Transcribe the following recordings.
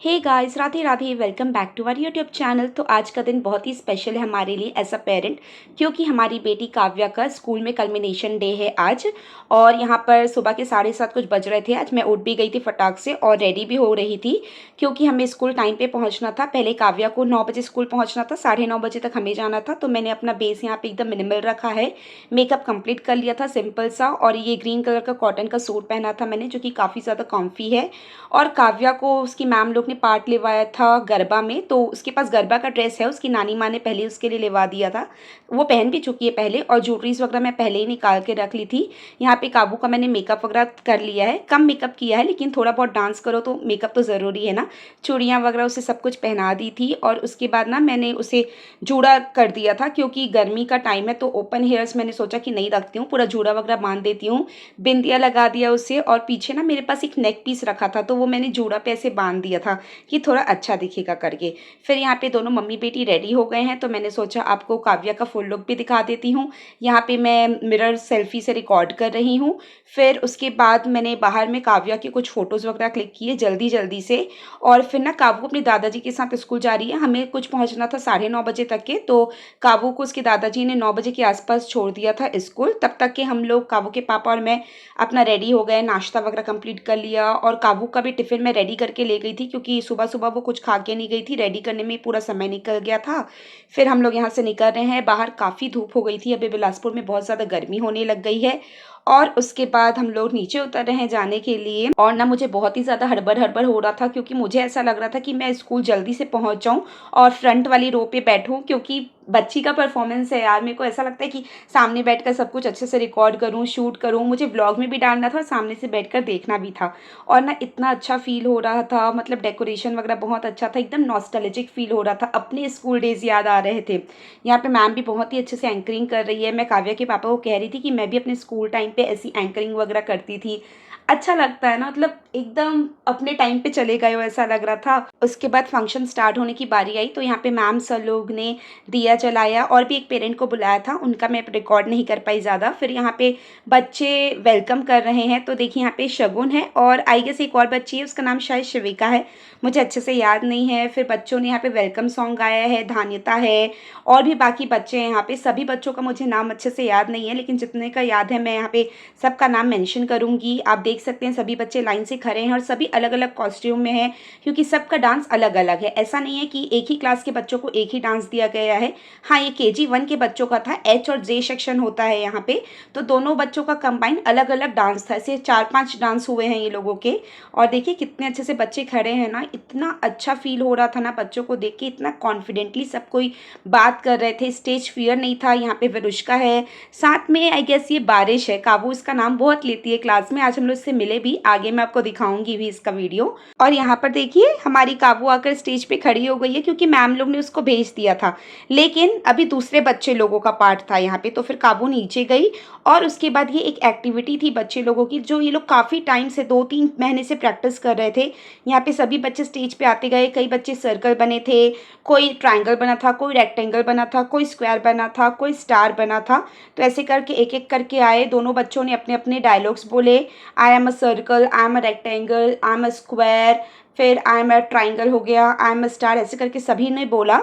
Hey guys, Radhe Radhe. Welcome back to our YouTube channel. तो आज का दिन बहुत ही स्पेशल है हमारे लिए एज अ पेरेंट, क्योंकि हमारी बेटी काव्या का स्कूल में कल्मिनेशन डे है आज। और यहाँ पर सुबह के 7:30 कुछ बज रहे थे। आज मैं उठ भी गई थी फटाक से और रेडी भी हो रही थी, क्योंकि हमें स्कूल टाइम पे पहुँचना था। पहले काव्या को 9 बजे स्कूल पहुँचना था, 9:30 बजे तक हमें जाना था। तो मैंने अपना बेस यहाँ पे एकदम मिनिमल रखा है, मेकअप कंप्लीट कर लिया था सिंपल सा। और ये ग्रीन कलर का कॉटन का सूट पहना था मैंने, जो कि काफ़ी ज़्यादा कॉम्फी है। और काव्या को उसकी मैम लोग ने पार्ट लिवाया था गरबा में, तो उसके पास गरबा का ड्रेस है, उसकी नानी माँ ने पहले उसके लिए लिवा दिया था। वो पहन भी चुकी है पहले, और ज्वेलरीज वगैरह मैं पहले ही निकाल के रख ली थी। यहाँ पे काबू का मैंने मेकअप वगैरह कर लिया है, कम मेकअप किया है, लेकिन थोड़ा बहुत डांस करो तो मेकअप तो ज़रूरी है ना। चूड़ियाँ वगैरह उसे सब कुछ पहना दी थी। और उसके बाद ना मैंने उसे जूड़ा कर दिया था, क्योंकि गर्मी का टाइम है तो ओपन हेयर्स मैंने सोचा कि नहीं रखती हूँ, पूरा जूड़ा वगैरह बांध देती हूँ। बिंदिया लगा दिया उसे, और पीछे ना मेरे पास एक नेक पीस रखा था, तो वो मैंने जूड़ा पे ऐसे बांध दिया था कि थोड़ा अच्छा दिखेगा करके। फिर यहाँ पे दोनों मम्मी बेटी रेडी हो गए हैं, तो मैंने सोचा आपको काव्या का फुल लुक भी दिखा देती हूँ। यहाँ पे मैं मिरर सेल्फी से रिकॉर्ड कर रही हूँ। फिर उसके बाद मैंने बाहर में काव्या की कुछ फ़ोटोज़ वगैरह क्लिक किए जल्दी जल्दी से। और फिर ना काव्या अपने दादाजी के साथ स्कूल जा रही है, हमें कुछ पहुँचना था 9:30 बजे तक के। तो काव्या को उसके दादाजी ने 9 बजे के आसपास छोड़ दिया था स्कूल। तब तक के हम लोग, काव्या के पापा और मैं, अपना रेडी हो गए, नाश्ता वगैरह कंप्लीट कर लिया। और काव्या का भी टिफ़िन मैं रेडी करके ले गई थी, क्योंकि सुबह सुबह वो कुछ खा के नहीं गई थी, रेडी करने में पूरा समय निकल गया था। फिर हम लोग यहाँ से निकल रहे हैं। बाहर काफ़ी धूप हो गई थी, अभी बिलासपुर में बहुत ज़्यादा गर्मी होने लग गई है। और उसके बाद हम लोग नीचे उतर रहे हैं जाने के लिए। और ना मुझे बहुत ही ज़्यादा हड़बड़ हड़बड़ हो रहा था, क्योंकि मुझे ऐसा लग रहा था कि मैं स्कूल जल्दी से पहुँच जाऊँ और फ्रंट वाली रो पे बैठूँ, क्योंकि बच्ची का परफॉर्मेंस है यार। मेरे को ऐसा लगता है कि सामने बैठकर सब कुछ अच्छे से रिकॉर्ड करूँ, शूट करूँ, मुझे व्लॉग में भी डालना था और सामने से बैठकर देखना भी था। और ना इतना अच्छा फ़ील हो रहा था, मतलब डेकोरेशन वगैरह बहुत अच्छा था, एकदम नॉस्टैल्जिक फ़ील हो रहा था, अपने स्कूल डेज़ याद आ रहे थे। यहाँ पे मैम भी बहुत ही अच्छे से एंकरिंग कर रही है। मैं काव्या के पापा को कह रही थी कि मैं भी अपने स्कूल टाइम पे ऐसी एंकरिंग वगैरह करती थी। अच्छा लगता है ना, मतलब एकदम अपने टाइम पे चले गए हो ऐसा लग रहा था। उसके बाद फंक्शन स्टार्ट होने की बारी आई, तो यहाँ पे मैम सर लोग ने दिया जलाया, और भी एक पेरेंट को बुलाया था, उनका मैं रिकॉर्ड नहीं कर पाई ज़्यादा। फिर यहाँ पे बच्चे वेलकम कर रहे हैं, तो देखिए यहाँ पे शगुन है, और आई गेस एक और बच्ची है, उसका नाम शायद शिविका है, मुझे अच्छे से याद नहीं है। फिर बच्चों ने यहाँ पे वेलकम सॉन्ग गाया है, धान्यता है, और भी बाकी बच्चे हैं यहाँ पे। सभी बच्चों का मुझे नाम अच्छे से याद नहीं है, लेकिन जितने का याद है मैं यहाँ पे सबका नाम मेंशन करूँगी। आप देख सकते हैं सभी बच्चे लाइन से खड़े हैं, और सभी अलग अलग कॉस्ट्यूम में हैं, क्योंकि सबका डांस अलग अलग है। ऐसा नहीं है कि एक ही क्लास के बच्चों को एक ही डांस दिया गया है। हाँ, ये KG 1 के बच्चों का था, H और J सेक्शन होता है यहाँ पे, तो दोनों बच्चों का कंबाइन अलग अलग डांस था। ऐसे 4-5 डांस हुए हैं ये लोगों के। और देखिए कितने अच्छे से बच्चे खड़े हैं ना, इतना अच्छा फील हो रहा था ना बच्चों को देख के, इतना कॉन्फिडेंटली सब कोई बात कर रहे थे, स्टेज फियर नहीं था। यहाँ पे विरुष्का है, साथ में आई गेस ये बारिश है, काबू इसका नाम बहुत लेती है क्लास में, आज हम लोग इससे मिले भी, आगे मैं आपको दिखाऊंगी भी इसका वीडियो। और यहाँ पर देखिए हमारी काबू आकर स्टेज पे खड़ी हो गई है, क्योंकि मैम लोग ने उसको भेज दिया था, लेकिन अभी दूसरे बच्चे लोगों का पार्ट था यहाँ पे, तो फिर काबू नीचे गई। और उसके बाद ये एक एक्टिविटी थी बच्चे लोगों की, जो ये लोग काफ़ी टाइम से 2-3 महीने से प्रैक्टिस कर रहे थे। यहाँ पे सभी बच्चे स्टेज पे आते गए, कई बच्चे सर्कल बने थे, कोई ट्रायंगल बना था, कोई रेक्टेंगल बना था, कोई स्क्वायर बना था, कोई स्टार बना था। तो ऐसे करके एक एक करके आए, दोनों बच्चों ने अपने अपने डायलॉग्स बोले। I am a circle, I am a rectangle, I am a square, फिर आई एम अ ट्राइंगल हो गया, आई एम अ स्टार, ऐसे करके सभी ने बोला।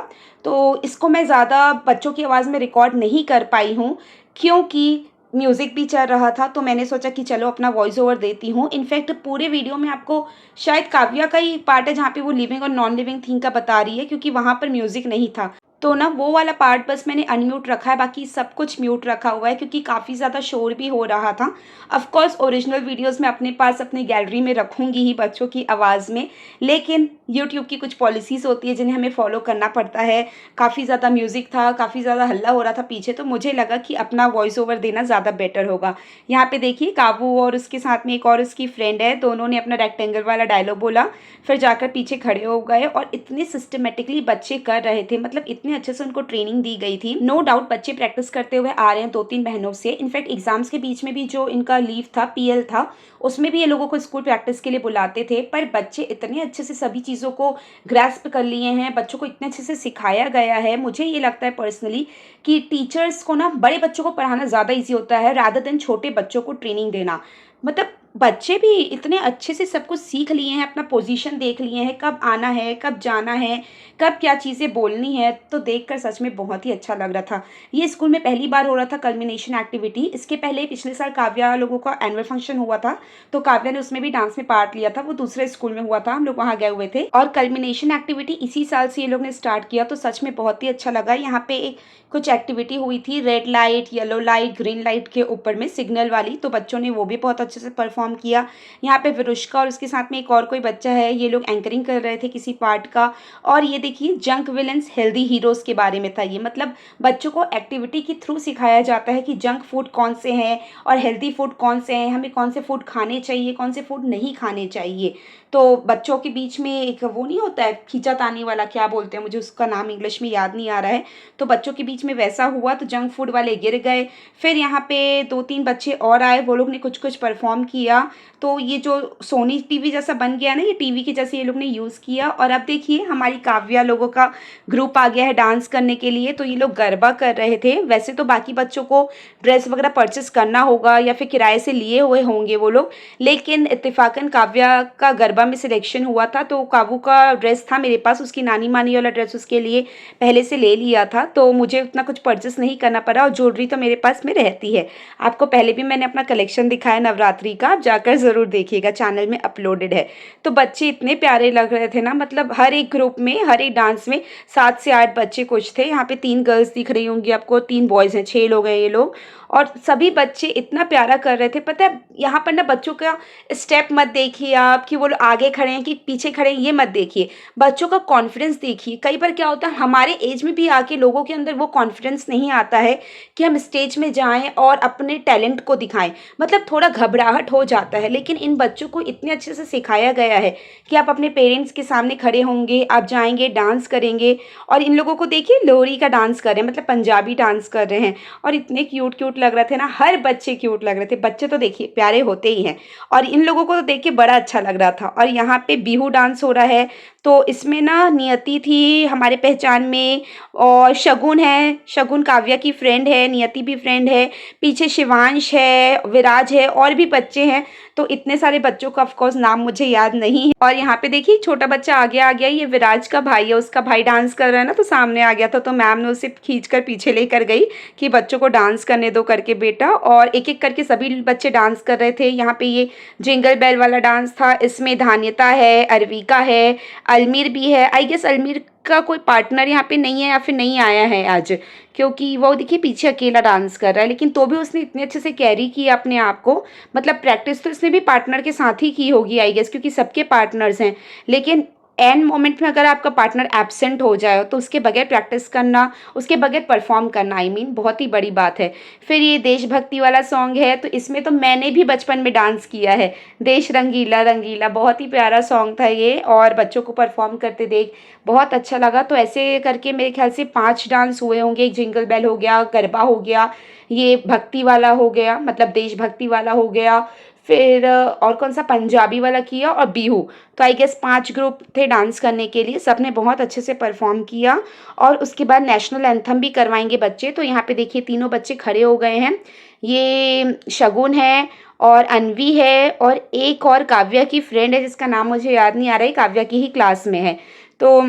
तो इसको मैं ज़्यादा बच्चों की आवाज़ में रिकॉर्ड नहीं कर पाई हूँ, क्योंकि म्यूज़िक भी चल रहा था, तो मैंने सोचा कि चलो अपना वॉइस ओवर देती हूँ। इनफैक्ट पूरे वीडियो में आपको शायद काव्या का ही पार्ट है जहाँ पे वो लिविंग और नॉन लिविंग थिंग का बता रही है, क्योंकि वहाँ पर म्यूज़िक नहीं था। तो ना वो वाला पार्ट बस मैंने अनम्यूट रखा है, बाकी सब कुछ म्यूट रखा हुआ है, क्योंकि काफ़ी ज़्यादा शोर भी हो रहा था। ऑफ कोर्स ओरिजिनल वीडियोस मैं अपने पास अपनी गैलरी में रखूँगी ही बच्चों की आवाज़ में, लेकिन यूट्यूब की कुछ पॉलिसीज़ होती है जिन्हें हमें फॉलो करना पड़ता है। काफ़ी ज़्यादा म्यूज़िक था, काफ़ी ज़्यादा हल्ला हो रहा था पीछे, तो मुझे लगा कि अपना वॉइस ओवर देना ज़्यादा बेटर होगा। यहाँ पे देखिए काबू और उसके साथ में एक और उसकी फ्रेंड है, दोनों ने अपना रेक्टेंगल वाला डायलॉग बोला, फिर जाकर पीछे खड़े हो गए, और इतने सिस्टमेटिकली बच्चे कर रहे थे, मतलब इतने अच्छे से उनको ट्रेनिंग दी गई थी। नो डाउट बच्चे प्रैक्टिस करते हुए आ रहे हैं 2-3 महीनों से। इनफैक्ट एग्जाम्स के बीच में भी जो इनका लीव था, PL था, उसमें भी ये लोगों को स्कूल प्रैक्टिस के लिए बुलाते थे। पर बच्चे इतने अच्छे से सभी चीज़ों को ग्रैस्प कर लिए हैं, बच्चों को इतने अच्छे से सिखाया गया है। मुझे ये लगता है पर्सनली कि टीचर्स को ना बड़े बच्चों को पढ़ाना ज़्यादा ईजी होता है, रादर देन छोटे बच्चों को ट्रेनिंग देना। मतलब बच्चे भी इतने अच्छे से सब कुछ सीख लिए हैं, अपना पोजीशन देख लिए हैं, कब आना है, कब जाना है, कब क्या चीज़ें बोलनी है, तो देखकर सच में बहुत ही अच्छा लग रहा था। ये स्कूल में पहली बार हो रहा था कल्मिनेशन एक्टिविटी। इसके पहले पिछले साल काव्या लोगों का एनुअल फंक्शन हुआ था, तो काव्या ने उसमें भी डांस में पार्ट लिया था। वो दूसरे स्कूल में हुआ था, हम लोग वहाँ गए हुए थे। और कल्मिनेशन एक्टिविटी इसी साल से ये लोग ने स्टार्ट किया, तो सच में बहुत ही अच्छा लगा। यहाँ पे कुछ एक्टिविटी हुई थी, red light, yellow light, green light के ऊपर में सिग्नल वाली, तो बच्चों ने वो भी बहुत अच्छे से परफॉर्म किया। यहाँ पे विरुष्का और उसके साथ में एक और कोई बच्चा है, ये लोग एंकरिंग कर रहे थे किसी पार्ट का। और ये देखिए, जंक विलेंस हेल्दी हीरोज़ के बारे में था ये, मतलब बच्चों को एक्टिविटी के थ्रू सिखाया जाता है कि जंक फूड कौन से हैं और हेल्दी फूड कौन से हैं, हमें कौन से फूड खाने चाहिए, कौन से फूड नहीं खाने चाहिए। तो बच्चों के बीच में एक वो नहीं होता है खींचातानी वाला, क्या बोलते हैं, मुझे उसका नाम इंग्लिश में याद नहीं आ रहा है, तो बच्चों के बीच में वैसा हुआ, तो जंक फूड वाले गिर गए। फिर यहाँ पे 2-3 बच्चे और आए, वो लोग ने कुछ कुछ परफॉर्म किया। तो ये जो सोनी टीवी जैसा बन गया ना, ये टीवी के जैसे ये लोग ने यूज़ किया। और अब देखिए, हमारी काव्या लोगों का ग्रुप आ गया है डांस करने के लिए, तो ये लोग गरबा कर रहे थे। वैसे तो बाकी बच्चों को ड्रेस वगैरह परचेस करना होगा या फिर किराए से लिए हुए होंगे वो लोग, लेकिन इत्तेफाकन काव्या का गरबा में सिलेक्शन हुआ था, तो काबू का ड्रेस था मेरे पास, उसकी नानी मानी वाला ड्रेस उसके लिए पहले से ले लिया था, तो मुझे उतना कुछ परचेस नहीं करना पड़ा। और ज्वेलरी तो मेरे पास में रहती है, आपको पहले भी मैंने अपना कलेक्शन दिखाया नवरात्रि का, आप जाकर ज़रूर देखिएगा, चैनल में अपलोडेड है। तो बच्चे इतने प्यारे लग रहे थे ना, मतलब हर एक ग्रुप में, हर एक डांस में 7 से 8 बच्चे कुछ थे। यहाँ पे 3 गर्ल्स दिख रही होंगी आपको, 3 बॉयज़ हैं, 6 लोग हैं ये लोग। और सभी बच्चे इतना प्यारा कर रहे थे। पता है, यहाँ पर ना बच्चों का स्टेप मत देखिए आप कि वो लोग आगे खड़े हैं कि पीछे खड़े हैं, ये मत देखिए, बच्चों का कॉन्फिडेंस देखिए। कई बार क्या होता है, हमारे एज में भी आके लोगों के अंदर वो कॉन्फिडेंस नहीं आता है कि हम स्टेज में जाएं और अपने टैलेंट को दिखाएं, मतलब थोड़ा घबराहट हो जाता है। लेकिन इन बच्चों को इतने अच्छे से सिखाया गया है कि आप अपने पेरेंट्स के सामने खड़े होंगे, आप जाएंगे, डांस करेंगे। और इन लोगों को देखिए, लोहरी का डांस कर रहे हैं, मतलब पंजाबी डांस कर रहे हैं, और इतने क्यूट क्यूट लग रहे थे ना, हर बच्चे क्यूट लग रहे थे। बच्चे तो देखिए प्यारे होते ही हैं, और इन लोगों को तो देख के बड़ा अच्छा लग रहा था। और यहाँ पे बिहू डांस हो रहा है, तो इसमें ना नियति थी हमारे पहचान में, और शगुन है, शगुन काव्या की फ्रेंड है, नियति भी फ्रेंड है, पीछे शिवांश है, विराज है, और भी बच्चे हैं। तो इतने सारे बच्चों का ऑफकोर्स नाम मुझे याद नहीं है। और यहाँ पे देखिए, छोटा बच्चा आगे आ गया, ये विराज का भाई है, उसका भाई डांस कर रहा है ना, तो सामने आ गया था, तो मैम ने उसे खींच कर पीछे लेकर गई कि बच्चों को डांस करने दो करके बेटा। और एक एक करके सभी बच्चे डांस कर रहे थे। यहाँ पे ये जिंगल बेल वाला डांस था, इसमें धान्यता है, अरविका है, अलमीर भी है। आई गेस अलमीर का कोई पार्टनर यहाँ पे नहीं है या फिर नहीं आया है आज, क्योंकि वो देखिए पीछे अकेला डांस कर रहा है, लेकिन तो भी उसने इतने अच्छे से कैरी किया अपने आप को। मतलब प्रैक्टिस तो इसने भी पार्टनर के साथ ही की होगी आई गेस, क्योंकि सबके पार्टनर्स हैं। लेकिन एंड मोमेंट में अगर आपका पार्टनर एब्सेंट हो जाए तो उसके बगैर प्रैक्टिस करना, उसके बगैर परफॉर्म करना, आई मीन बहुत ही बड़ी बात है। फिर ये देशभक्ति वाला सॉन्ग है, तो इसमें तो मैंने भी बचपन में डांस किया है, देश रंगीला रंगीला, बहुत ही प्यारा सॉन्ग था ये। और बच्चों को परफॉर्म करते देख बहुत अच्छा लगा। तो ऐसे करके मेरे ख्याल से 5 डांस हुए होंगे, एक जिंगल बेल हो गया, गरबा हो गया, ये भक्ति वाला हो गया, मतलब देशभक्ति वाला हो गया, फिर और कौन सा, पंजाबी वाला किया, और बिहू। तो आई गेस 5 ग्रुप थे डांस करने के लिए, सब ने बहुत अच्छे से परफॉर्म किया। और उसके बाद नेशनल एंथम भी करवाएंगे बच्चे। तो यहाँ पे देखिए, तीनों बच्चे खड़े हो गए हैं, ये शगुन है और अनवी है, और एक और काव्या की फ्रेंड है जिसका नाम मुझे याद नहीं आ रहा है, काव्या की ही क्लास में है। तो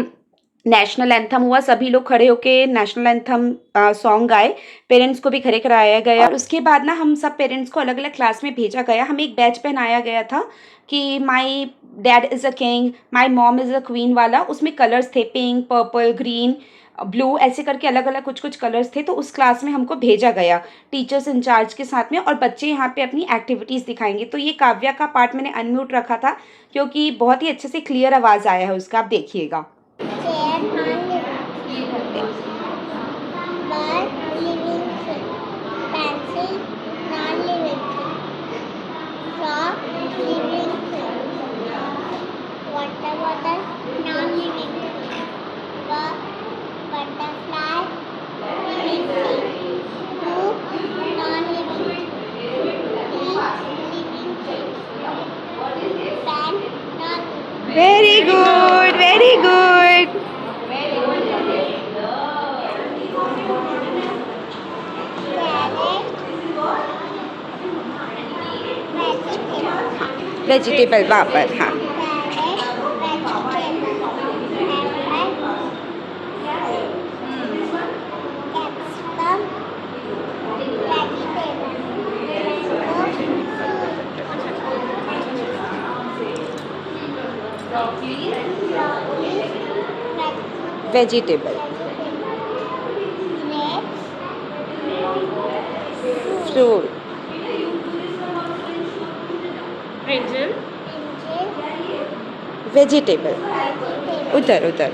नेशनल एंथम हुआ, सभी लोग खड़े होके नेशनल एंथम सॉन्ग गाए, पेरेंट्स को भी खड़े कराया गया। और उसके बाद ना हम सब पेरेंट्स को अलग अलग क्लास में भेजा गया, हमें एक बैच पहनाया गया था कि my dad is a king, my mom is a queen वाला। उसमें कलर्स थे, पिंक, पर्पल, ग्रीन, ब्लू, ऐसे करके अलग अलग कुछ कुछ कलर्स थे। तो उस क्लास में हमको भेजा गया टीचर्स इंचार्ज के साथ में, और बच्चे यहाँ पे अपनी एक्टिविटीज़ दिखाएंगे। तो ये काव्या का पार्ट मैंने अनम्यूट रखा था, क्योंकि बहुत ही अच्छे से क्लियर आवाज़ आया है उसका, आप देखिएगा। Very good, very good. Vegetable वहाँ पर, हाँ। वेजिटेबल, फ्रूट, ब्रिंजल, वेजिटेबल, उधर उधर।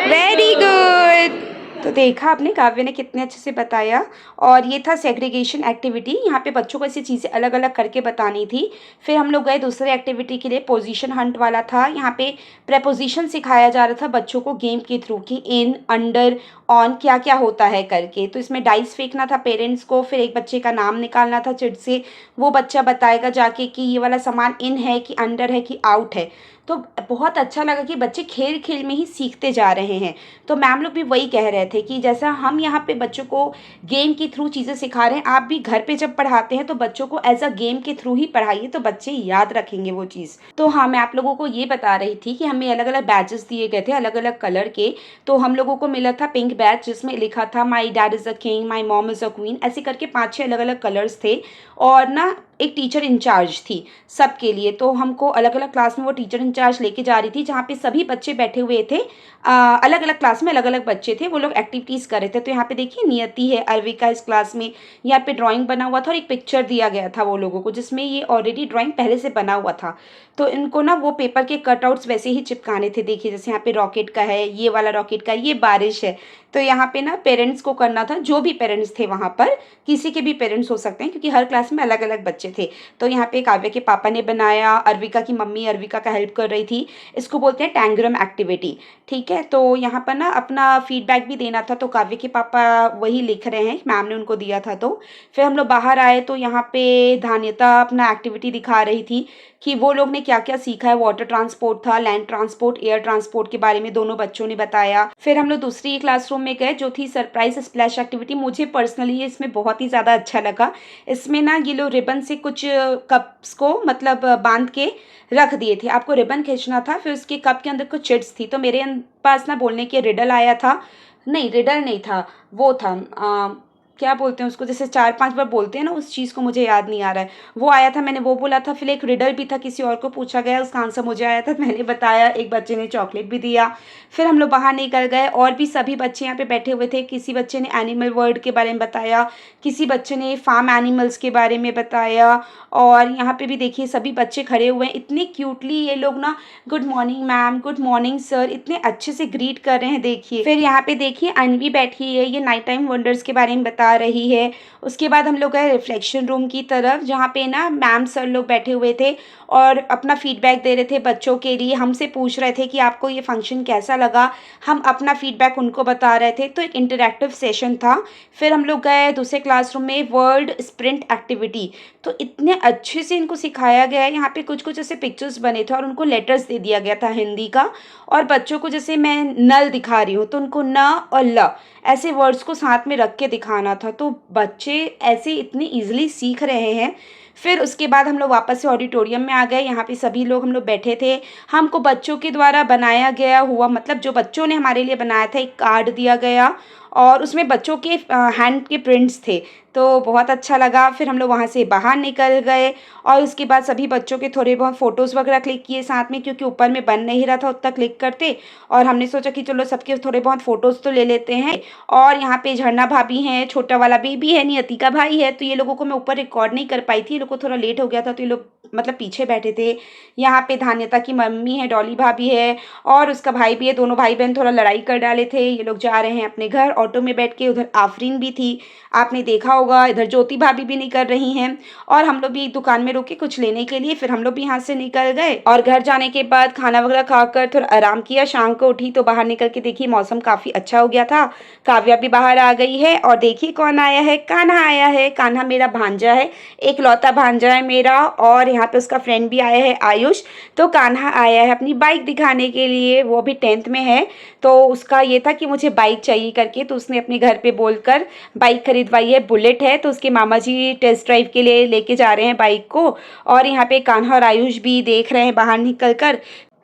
Very good. तो देखा आपने, काव्य ने कितने अच्छे से बताया। और ये था सेग्रीगेशन एक्टिविटी। यहाँ पे बच्चों को ऐसी चीज़ें अलग अलग करके बतानी थी। फिर हम लोग गए दूसरे एक्टिविटी के लिए, पोजीशन हंट वाला था। यहाँ पे प्रेपोजिशन सिखाया जा रहा था बच्चों को गेम के थ्रू कि इन, अंडर, ऑन क्या क्या होता है करके। तो इसमें डाइस फेंकना था पेरेंट्स को, फिर एक बच्चे का नाम निकालना था चिट से। वो बच्चा बताएगा जाके कि ये वाला सामान इन है कि अंडर है कि आउट है। तो बहुत अच्छा लगा कि बच्चे खेल खेल में ही सीखते जा रहे हैं। तो मैम लोग भी वही कह रहे थे कि जैसा हम यहाँ पे बच्चों को गेम के थ्रू चीज़ें सिखा रहे हैं, आप भी घर पे जब पढ़ाते हैं तो बच्चों को एज अ गेम के थ्रू ही पढ़ाइए, तो बच्चे याद रखेंगे वो चीज़। तो हाँ, मैं आप लोगों को ये बता रही थी कि हमें अलग अलग बैचेस दिए गए थे, अलग अलग कलर के। तो हम लोगों को मिला था पिंक बैच, जिसमें लिखा था my dad is a king, my mom is a queen, ऐसे करके 5-6 अलग अलग कलर्स थे। और ना एक टीचर इंचार्ज थी सबके लिए। तो हमको अलग अलग क्लास में वो टीचर इंचार्ज लेके जा रही थी, जहाँ पे सभी बच्चे बैठे हुए थे। अलग अलग क्लास में अलग अलग बच्चे थे, वो लोग एक्टिविटीज़ कर रहे थे। तो यहाँ पे देखिए नियति है, अरविका इस क्लास में। यहाँ पे ड्राइंग बना हुआ था और एक पिक्चर दिया गया था वो लोगों को, जिसमें ये ऑलरेडी ड्राइंग पहले से बना हुआ था। तो इनको ना वो पेपर के कटआउट्स वैसे ही चिपकाने थे। देखिए जैसे यहाँ पे रॉकेट का है, ये वाला रॉकेट का, ये बारिश है। तो यहाँ पे ना पेरेंट्स को करना था, जो भी पेरेंट्स थे वहाँ पर, किसी के भी पेरेंट्स हो सकते हैं क्योंकि हर क्लास में अलग अलग बच्चे थे। तो यहाँ पे काव्य के पापा ने बनाया, अरविका की मम्मी अरविका का हेल्प कर रही थी। इसको बोलते हैं टैंग्राम एक्टिविटी, ठीक है। तो यहाँ पर ना अपना फीडबैक भी देना था, तो काव्य के पापा वही लिख रहे हैं, मैम ने उनको दिया था। तो फिर हम लोग बाहर आए तो यहाँ पे धान्यता अपना एक्टिविटी दिखा रही थी कि वो लोग ने क्या क्या सीखा है। वाटर ट्रांसपोर्ट था, लैंड ट्रांसपोर्ट, एयर ट्रांसपोर्ट के बारे में दोनों बच्चों ने बताया। फिर हम लोग दूसरी क्लासरूम में गए जो थी सरप्राइज स्प्लैश एक्टिविटी। मुझे पर्सनली इसमें बहुत ही ज़्यादा अच्छा लगा। इसमें ना ये लोग रिबन से कुछ कप्स को मतलब बांध के रख दिए थे, आपको रिबन खींचना था, फिर उसके कप के अंदर कुछ चिट्स थी। तो मेरे पास ना बोलने के रिडल आया था, नहीं रिडल नहीं था, वो था क्या बोलते हैं उसको, जैसे 4-5 बार बोलते हैं ना, उस चीज़ को मुझे याद नहीं आ रहा है, वो आया था, मैंने वो बोला था। फिर एक रिडल भी था, किसी और को पूछा गया, उसका आंसर मुझे आया था, मैंने बताया, एक बच्चे ने चॉकलेट भी दिया। फिर हम लोग बाहर निकल गए और भी सभी बच्चे यहाँ पे बैठे हुए थे। किसी बच्चे ने एनिमल वर्ल्ड के बारे में बताया, किसी बच्चे ने फार्म एनिमल्स के बारे में बताया। और यहाँ पे भी देखिए सभी बच्चे खड़े हुए हैं, इतने क्यूटली ये लोग ना good morning ma'am, good morning sir, इतने अच्छे से ग्रीट कर रहे हैं। देखिए फिर यहाँ पे देखिए अनवी बैठी है, ये नाइट टाइम वंडर्स के बारे में बता रही है। उसके बाद हम लोग गए रिफ्लेक्शन रूम की तरफ, जहाँ पे ना मैम सर लोग बैठे हुए थे और अपना फीडबैक दे रहे थे बच्चों के लिए। हमसे पूछ रहे थे कि आपको ये फंक्शन कैसा लगा, हम अपना फीडबैक उनको बता रहे थे। तो एक इंटरैक्टिव सेशन था। फिर हम लोग गए दूसरे क्लासरूम में, वर्ल्ड स्प्रिंट एक्टिविटी। तो इतने अच्छे से इनको सिखाया गया है। यहाँ पे कुछ कुछ ऐसे पिक्चर्स बने थे और उनको लेटर्स दे दिया गया था हिंदी का। और बच्चों को जैसे मैं नल दिखा रही हूँ तो उनको न और ल ऐसे वर्ड्स को साथ में रख के दिखाना था। तो बच्चे ऐसे इतने ईजिली सीख रहे हैं। फिर उसके बाद हम लोग वापस से ऑडिटोरियम में आ गए। यहाँ पे सभी लोग हम लोग बैठे थे। हमको बच्चों के द्वारा बनाया गया हुआ, मतलब जो बच्चों ने हमारे लिए बनाया था, एक कार्ड दिया गया और उसमें बच्चों के हैंड के प्रिंट्स थे। तो बहुत अच्छा लगा। फिर हम लोग वहाँ से बाहर निकल गए और उसके बाद सभी बच्चों के थोड़े बहुत फ़ोटोज़ वगैरह क्लिक किए साथ में, क्योंकि ऊपर में बन नहीं रहा था उतना क्लिक करते। और हमने सोचा कि चलो सबके थोड़े बहुत फ़ोटोज़ तो ले लेते हैं। और यहाँ पे झरना भाभी हैं, छोटा वाला बेबी है, नियति का भाई है। तो ये लोगों को मैं ऊपर रिकॉर्ड नहीं कर पाई थी, ये लोग को थोड़ा लेट हो गया था, तो ये लोग मतलब पीछे बैठे थे। यहाँ पे धान्यता की मम्मी है, डॉली भाभी है और उसका भाई भी है। दोनों भाई बहन थोड़ा लड़ाई कर डाले थे। ये लोग जा रहे हैं अपने घर ऑटो में बैठ के। उधर आफरीन भी थी, आपने देखा होगा। इधर ज्योति भाभी भी निकल रही हैं। और हम लोग भी एक दुकान में रुके कुछ लेने के लिए। फिर हम लोग भी यहाँ से निकल गए और घर जाने के बाद खाना वगैरह खाकर थोड़ा आराम किया। शाम को उठी तो बाहर निकल के देखिए मौसम काफ़ी अच्छा हो गया था। काव्या भी बाहर आ गई है और देखिए कौन आया है, कान्हा आया है। कान्हा मेरा भांजा है, एक लौता भांजा है मेरा। और यहाँ यहाँ पे उसका फ्रेंड भी आया है आयुष। तो कान्हा आया है अपनी बाइक दिखाने के लिए, वो भी 10th में है। तो उसका ये था कि मुझे बाइक चाहिए करके, तो उसने अपने घर पे बोलकर बाइक खरीदवाई है, बुलेट है। तो उसके मामा जी टेस्ट ड्राइव के लिए लेके जा रहे हैं बाइक को, और यहाँ पे कान्हा और आयुष भी देख रहे हैं बाहर निकल कर।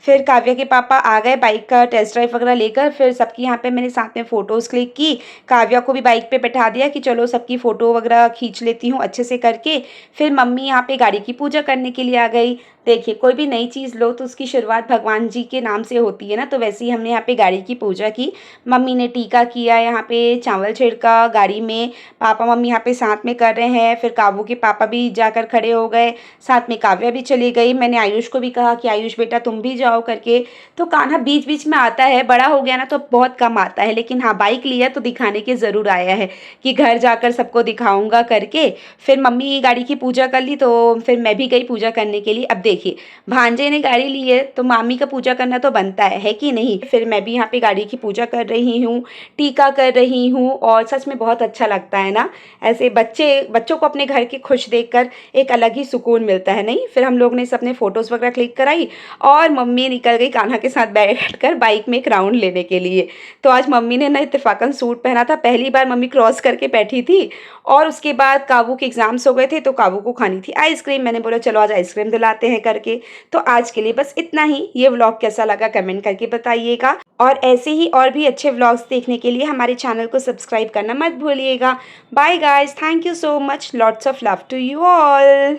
फिर काव्या के पापा आ गए बाइक का टेस्ट ड्राइव वगैरह लेकर। फिर सबकी यहाँ पे मैंने साथ में फ़ोटोज़ क्लिक की, काव्या को भी बाइक पे बैठा दिया कि चलो सबकी फ़ोटो वगैरह खींच लेती हूँ अच्छे से करके। फिर मम्मी यहाँ पे गाड़ी की पूजा करने के लिए आ गई। देखिए, कोई भी नई चीज़ लो तो उसकी शुरुआत भगवान जी के नाम से होती है ना, तो वैसे ही हमने यहाँ पे गाड़ी की पूजा की। मम्मी ने टीका किया, यहाँ पे चावल छिड़का गाड़ी में, पापा मम्मी यहाँ पे साथ में कर रहे हैं। फिर काबू के पापा भी जाकर खड़े हो गए, साथ में काव्या भी चली गई। मैंने आयुष को भी कहा कि आयुष बेटा तुम भी जाओ करके। तो कान्हा बीच बीच में आता है, बड़ा हो गया ना तो बहुत कम आता है, लेकिन हाँ बाइक लिया तो दिखाने के ज़रूर आया है कि घर जाकर सबको दिखाऊंगा करके। फिर मम्मी गाड़ी की पूजा कर ली, तो फिर मैं भी गई पूजा करने के लिए। अब देखिए, भांजे ने गाड़ी ली है तो मामी का पूजा करना तो बनता है कि नहीं। फिर मैं भी यहाँ पे गाड़ी की पूजा कर रही हूँ, टीका कर रही हूँ, और सच में बहुत अच्छा लगता है ना, ऐसे बच्चों को अपने घर के खुश देखकर एक अलग ही सुकून मिलता है नहीं। फिर हम लोग ने सबने फ़ोटोज़ वगैरह क्लिक कराई, और मम्मी निकल गई कान्हा के साथ बैठकर बाइक में एक राउंड लेने के लिए। तो आज मम्मी ने ना इत्तेफाकन सूट पहना था, पहली बार मम्मी क्रॉस करके बैठी थी। और उसके बाद काबू के एग्ज़ाम्स हो गए थे तो काबू को खानी थी आइसक्रीम। मैंने बोला चलो आज आइसक्रीम दिलाते हैं करके। तो आज के लिए बस इतना ही। ये व्लॉग कैसा लगा कमेंट करके बताइएगा, और ऐसे ही और भी अच्छे व्लॉग्स देखने के लिए हमारे चैनल को सब्सक्राइब करना मत भूलिएगा। Bye guys, thank you so much, lots of love to you all.